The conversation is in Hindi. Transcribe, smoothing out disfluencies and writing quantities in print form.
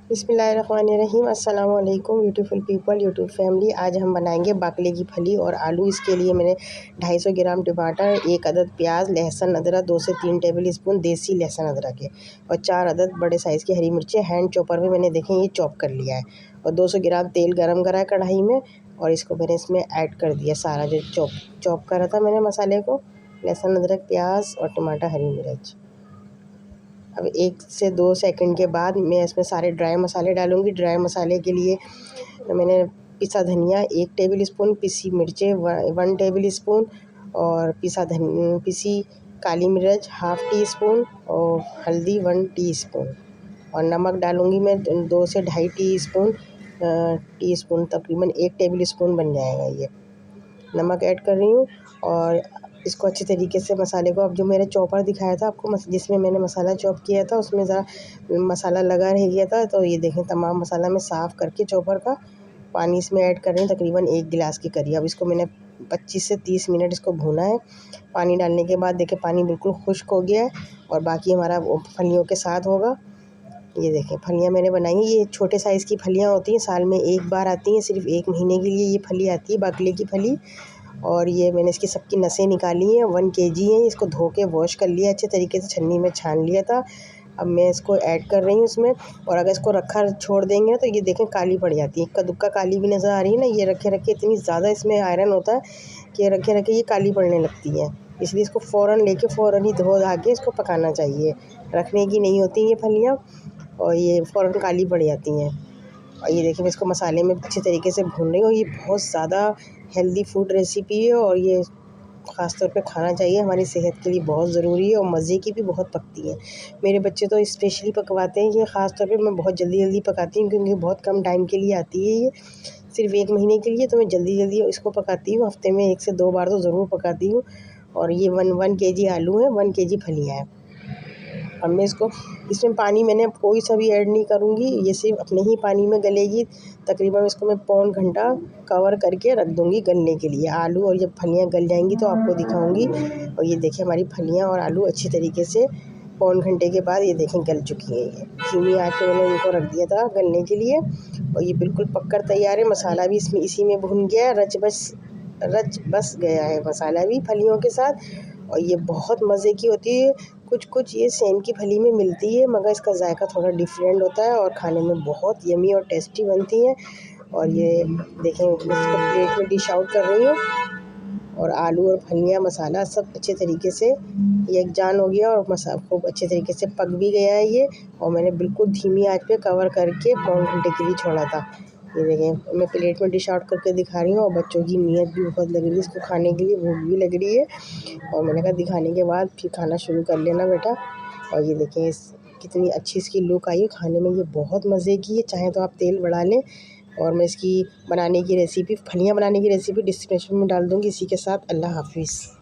बिस्मिल्लाहिर्रहमानिर्रहीम। अस्सलाम वालेकुम ब्यूटीफुल पीपल, यूट्यूब फैमिली। आज हम बनाएंगे बाकले की फली और आलू। इसके लिए मैंने 250 ग्राम टमाटर, 1 अदद प्याज, लहसुन अदरक 2 से 3 टेबल स्पून देसी लहसुन अदरक है और 4 अदद बड़े साइज़ की हरी मिर्चें हैंड चॉपर में मैंने देखें ये चॉप कर लिया है। और 200 ग्राम तेल गरम करा है कढ़ाई में और इसको मैंने इसमें ऐड कर दिया सारा जो चॉप करा था मैंने मसाले को, लहसुन अदरक प्याज और टमाटर हरी मिर्च। अब 1 से 2 सेकंड के बाद मैं इसमें सारे ड्राई मसाले डालूँगी। ड्राई मसाले के लिए मैंने पिसा धनिया 1 टेबल स्पून, पिसी मिर्चें 1 टेबल स्पून और पिसी काली मिर्च हाफ़ टी स्पून और हल्दी 1 टीस्पून और नमक डालूँगी मैं 2 से ढाई टीस्पून तकरीबन 1 टेबल स्पून बन जाएगा ये। नमक ऐड कर रही हूँ और इसको अच्छे तरीके से मसाले को, अब जो मैंने चॉपर दिखाया था आपको जिसमें मैंने मसाला चॉप किया था उसमें ज़रा मसाला लगा रह गया था, तो ये देखें तमाम मसाला मैं साफ़ करके चॉपर का पानी इसमें ऐड कर रही हूँ तकरीबन 1 गिलास के करीब। अब इसको मैंने 25 से 30 मिनट इसको भूना है। पानी डालने के बाद देखें पानी बिल्कुल खुश्क हो गया है और बाकी हमारा फलियों के साथ होगा। ये देखें फलियाँ मैंने बनाई हैं, ये छोटे साइज़ की फलियाँ होती हैं, साल में एक बार आती हैं, सिर्फ 1 महीने के लिए ये फली आती है बाकले की फली। और ये मैंने इसकी सबकी नसें निकाली हैं, 1 केजी हैं। इसको धो के वॉश कर लिया अच्छे तरीके से, छन्नी में छान लिया था। अब मैं इसको ऐड कर रही हूँ इसमें। और अगर इसको रखा छोड़ देंगे तो ये देखें काली पड़ जाती है, इक्का दुक्का काली भी नज़र आ रही है ना। ये रखे रखे इतनी ज़्यादा इसमें आयरन होता है कि रखे रखे ये काली पड़ने लगती है, इसलिए इसको फ़ौरन लेके फ़ौरन ही धो धा के इसको पकाना चाहिए। रखने की नहीं होती ये फलियाँ और ये फ़ौरन काली पड़ जाती हैं। और ये देखिए मैं इसको मसाले में अच्छे तरीके से भून रही हूँ। ये बहुत ज़्यादा हेल्दी फूड रेसिपी है और ये ख़ास तौर पे खाना चाहिए, हमारी सेहत के लिए बहुत ज़रूरी है और मज़े की भी बहुत पकती है। मेरे बच्चे तो स्पेशली पकवाते हैं ये, ख़ास तौर पे मैं बहुत जल्दी जल्दी पकाती हूँ क्योंकि बहुत कम टाइम के लिए आती है ये, सिर्फ 1 महीने के लिए, तो मैं जल्दी जल्दी इसको पकाती हूँ। हफ्ते में 1 से 2 बार तो ज़रूर पकाती हूँ। और ये 1 केजी आलू है, 1 केजी फलियाँ हैं। अब मैं इसमें पानी मैंने कोई सा भी ऐड नहीं करूँगी, ये सिर्फ अपने ही पानी में गलेगी। तकरीबन इसको मैं पौन घंटा कवर करके रख दूँगी गलने के लिए। आलू और जब फलियाँ गल जाएंगी तो आपको दिखाऊँगी। और ये देखिए हमारी फलियाँ और आलू अच्छी तरीके से पौन घंटे के बाद ये देखें गल चुकी हैं। ये धीमी आँच पे मैंने इनको रख दिया था गलने के लिए और ये बिल्कुल पककर तैयार है। मसाला भी इसमें इसी में भुन गया है, रच बस गया है मसाला भी फलियों के साथ। और ये बहुत मज़े की होती है। कुछ ये सेम की फली में मिलती है मगर इसका जायका थोड़ा डिफरेंट होता है और खाने में बहुत यमी और टेस्टी बनती है। और ये देखें मैं इसको प्लेट में डिश आउट कर रही हूँ और आलू और फलियाँ मसाला सब अच्छे तरीके से यकजान हो गया और मसाला खूब अच्छे तरीके से पक भी गया है ये। और मैंने बिल्कुल धीमी आंच पे कवर करके पौन घंटे के लिए छोड़ा था। ये देखें मैं प्लेट में डिश आउट करके दिखा रही हूँ और बच्चों की नीयत भी बहुत लग रही है इसको खाने के लिए, भूख भी लग रही है। और मैंने कहा दिखाने के बाद फिर खाना शुरू कर लेना बेटा। और ये देखें कितनी अच्छी इसकी लुक आई है, खाने में ये बहुत मज़े की है। चाहे तो आप तेल बढ़ा लें। और मैं इसकी बनाने की रेसिपी, फलियाँ बनाने की रेसिपी डिस्क्रिप्शन में डाल दूँगी। इसी के साथ अल्लाह हाफ़िज़।